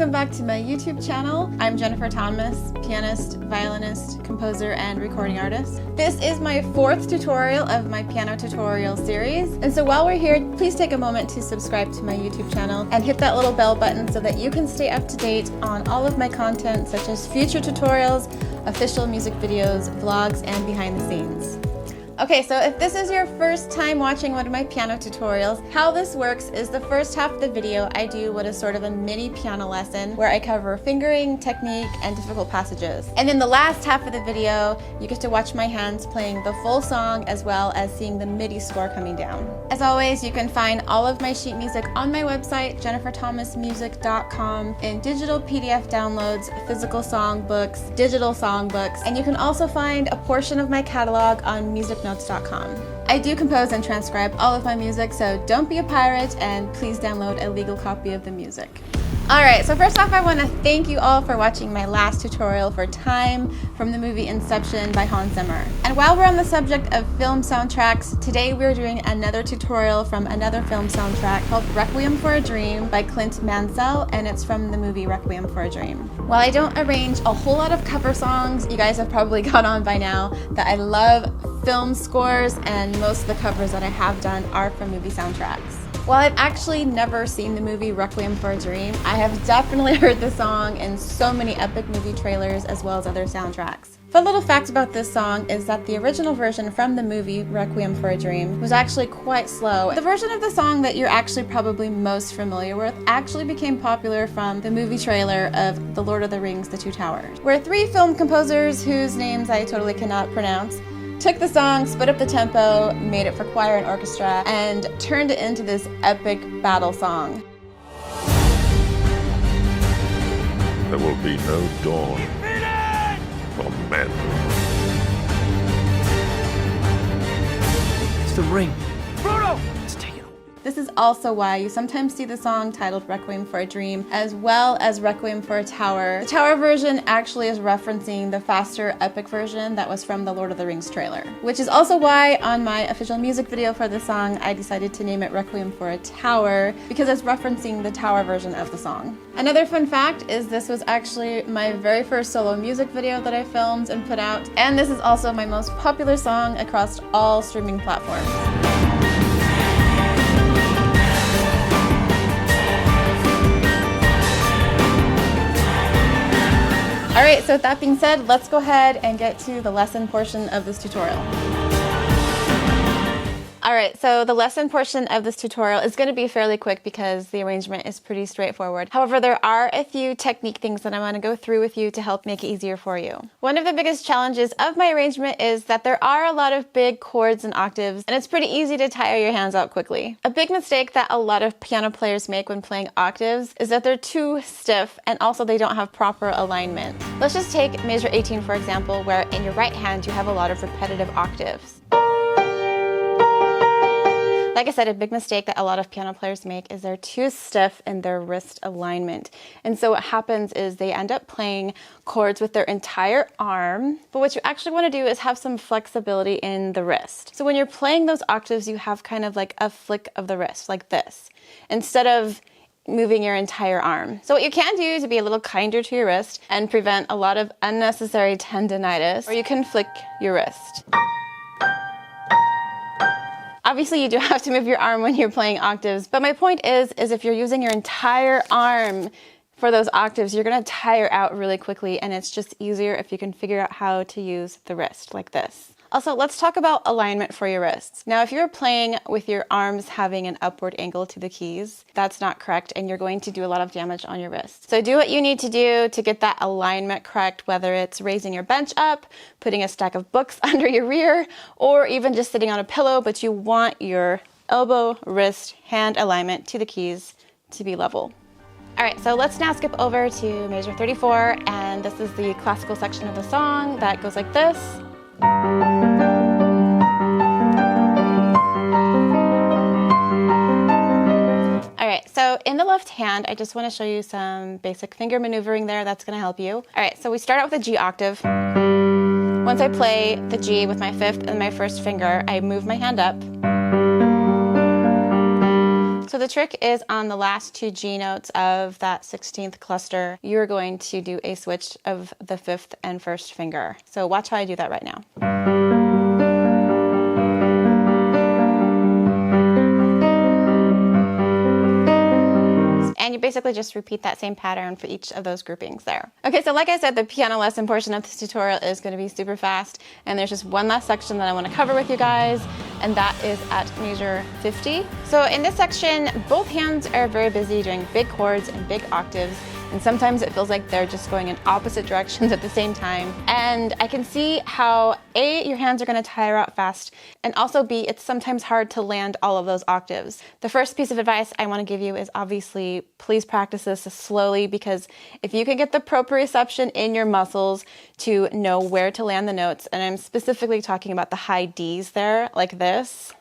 welcome back to my YouTube channel. I'm Jennifer Thomas, pianist, violinist, composer, and recording artist. This is my 4th tutorial of my piano tutorial series. And so while we're here, please take a moment to subscribe to my YouTube channel and hit that little bell button so that you can stay up to date on all of my content, such as future tutorials, official music videos, vlogs, and behind the scenes. Okay, so if this is your first time watching one of my piano tutorials, how this works is the first half of the video I do what is sort of a mini piano lesson where I cover fingering, technique, and difficult passages. And in the last half of the video, you get to watch my hands playing the full song as well as seeing the MIDI score coming down. As always, you can find all of my sheet music on my website, jenniferthomasmusic.com, in digital PDF downloads, physical songbooks, digital songbooks, and you can also find a portion of my catalog on musicnotes.com. I do compose and transcribe all of my music, so don't be a pirate and please download a legal copy of the music. Alright, so first off I want to thank you all for watching my last tutorial for Time from the movie Inception by Hans Zimmer. And while we're on the subject of film soundtracks, today we're doing another tutorial from another film soundtrack called Requiem For a Dream by Clint Mansell, and it's from the movie Requiem For a Dream. While I don't arrange a whole lot of cover songs, you guys have probably got on by now that I love film scores, and most of the covers that I have done are from movie soundtracks. While I've actually never seen the movie Requiem For a Dream, I have definitely heard the song in so many epic movie trailers as well as other soundtracks. Fun little fact about this song is that the original version from the movie Requiem For a Dream was actually quite slow. The version of the song that you're actually probably most familiar with actually became popular from the movie trailer of The Lord of the Rings: The Two Towers, where 3 film composers whose names I totally cannot pronounce took the song, sped up the tempo, made it for choir and orchestra, and turned it into this epic battle song. There will be no dawn for men. It's the ring. Frodo! Let's take it. This is also why you sometimes see the song titled Requiem for a Dream, as well as Requiem for a Tower. The Tower version actually is referencing the faster, epic version that was from the Lord of the Rings trailer. Which is also why on my official music video for the song, I decided to name it Requiem for a Tower, because it's referencing the Tower version of the song. Another fun fact is this was actually my very first solo music video that I filmed and put out, and this is also my most popular song across all streaming platforms. Alright, so with that being said, let's go ahead and get to the lesson portion of this tutorial. Alright, so the lesson portion of this tutorial is going to be fairly quick because the arrangement is pretty straightforward. However, there are a few technique things that I want to go through with you to help make it easier for you. One of the biggest challenges of my arrangement is that there are a lot of big chords and octaves, and it's pretty easy to tire your hands out quickly. A big mistake that a lot of piano players make when playing octaves is that they're too stiff, and also they don't have proper alignment. Let's just take measure 18 for example, where in your right hand you have a lot of repetitive octaves. Like I said, a big mistake that a lot of piano players make is they're too stiff in their wrist alignment. And so what happens is they end up playing chords with their entire arm, but what you actually want to do is have some flexibility in the wrist. So when you're playing those octaves, you have kind of like a flick of the wrist, like this, instead of moving your entire arm. So what you can do to be a little kinder to your wrist and prevent a lot of unnecessary tendinitis, or you can flick your wrist. Obviously, you do have to move your arm when you're playing octaves, but my point is if you're using your entire arm for those octaves, you're going to tire out really quickly, and it's just easier if you can figure out how to use the wrist like this. Also, let's talk about alignment for your wrists. Now, if you're playing with your arms having an upward angle to the keys, that's not correct, and you're going to do a lot of damage on your wrists. So do what you need to do to get that alignment correct, whether it's raising your bench up, putting a stack of books under your rear, or even just sitting on a pillow, but you want your elbow, wrist, hand alignment to the keys to be level. All right, so let's now skip over to measure 34, and this is the classical section of the song that goes like this. Alright, so in the left hand, I just want to show you some basic finger maneuvering there that's going to help you. Alright, so we start out with a G octave. Once I play the G with my 5th and my 1st finger, I move my hand up. So the trick is on the last 2 G notes of that 16th cluster, you're going to do a switch of the 5th and 1st finger. So watch how I do that right now. And you basically just repeat that same pattern for each of those groupings there. Okay, so like I said, the piano lesson portion of this tutorial is going to be super fast, and there's just one last section that I want to cover with you guys, and that is at measure 50. So in this section, both hands are very busy doing big chords and big octaves, and sometimes it feels like they're just going in opposite directions at the same time. And I can see how A, your hands are going to tire out fast, and also B, it's sometimes hard to land all of those octaves. The first piece of advice I want to give you is obviously please practice this slowly, because if you can get the proprioception in your muscles to know where to land the notes, and I'm specifically talking about the high Ds there, like this.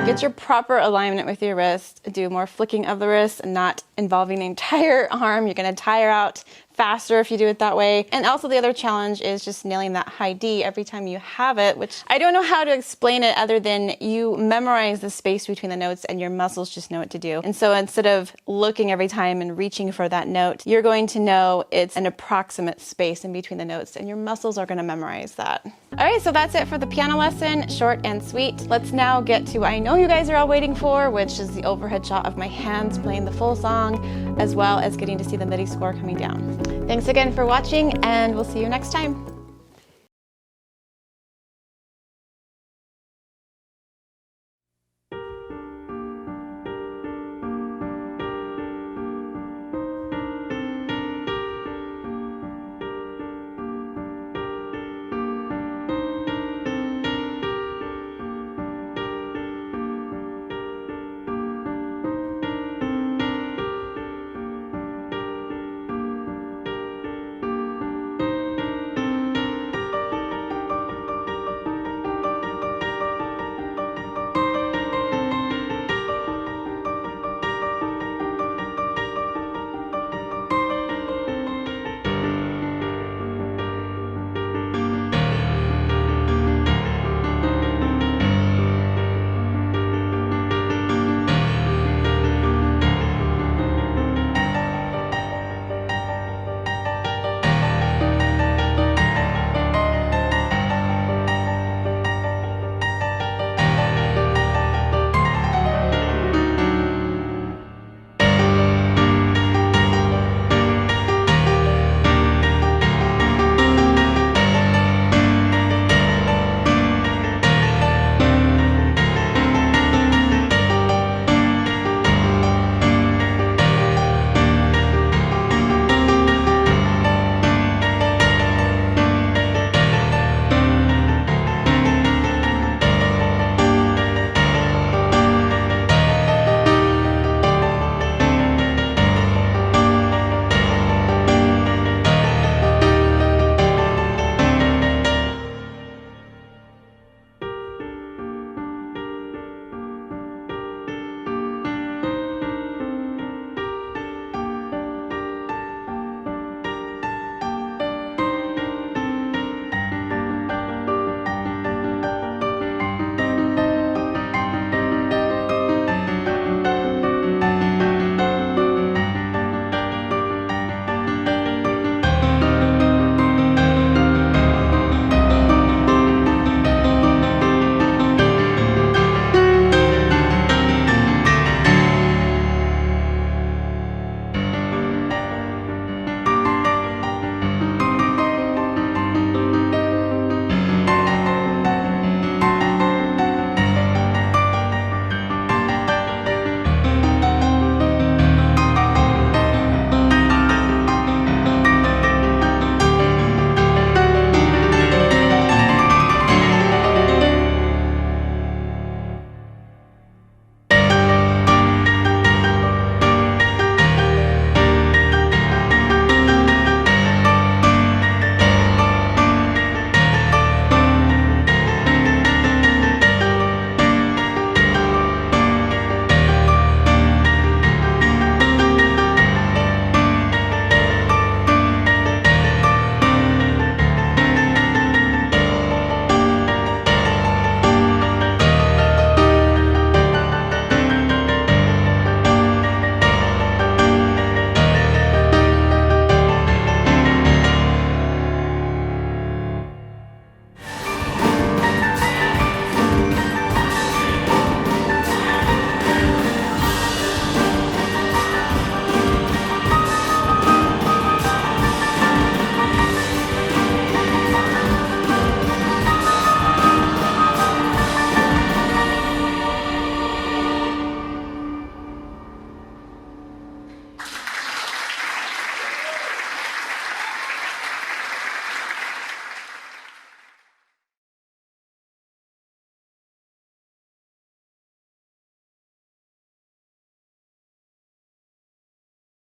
Get your proper alignment with your wrist. Do more flicking of the wrist, not involving the entire arm. You're going to tire out faster if you do it that way. And also the other challenge is just nailing that high D every time you have it, which I don't know how to explain it other than you memorize the space between the notes and your muscles just know what to do. And so instead of looking every time and reaching for that note, you're going to know it's an approximate space in between the notes, and your muscles are going to memorize that. All right, so that's it for the piano lesson, short and sweet. Let's now get to what I know you guys are all waiting for, which is the overhead shot of my hands playing the full song, as well as getting to see the MIDI score coming down. Thanks again for watching, and we'll see you next time.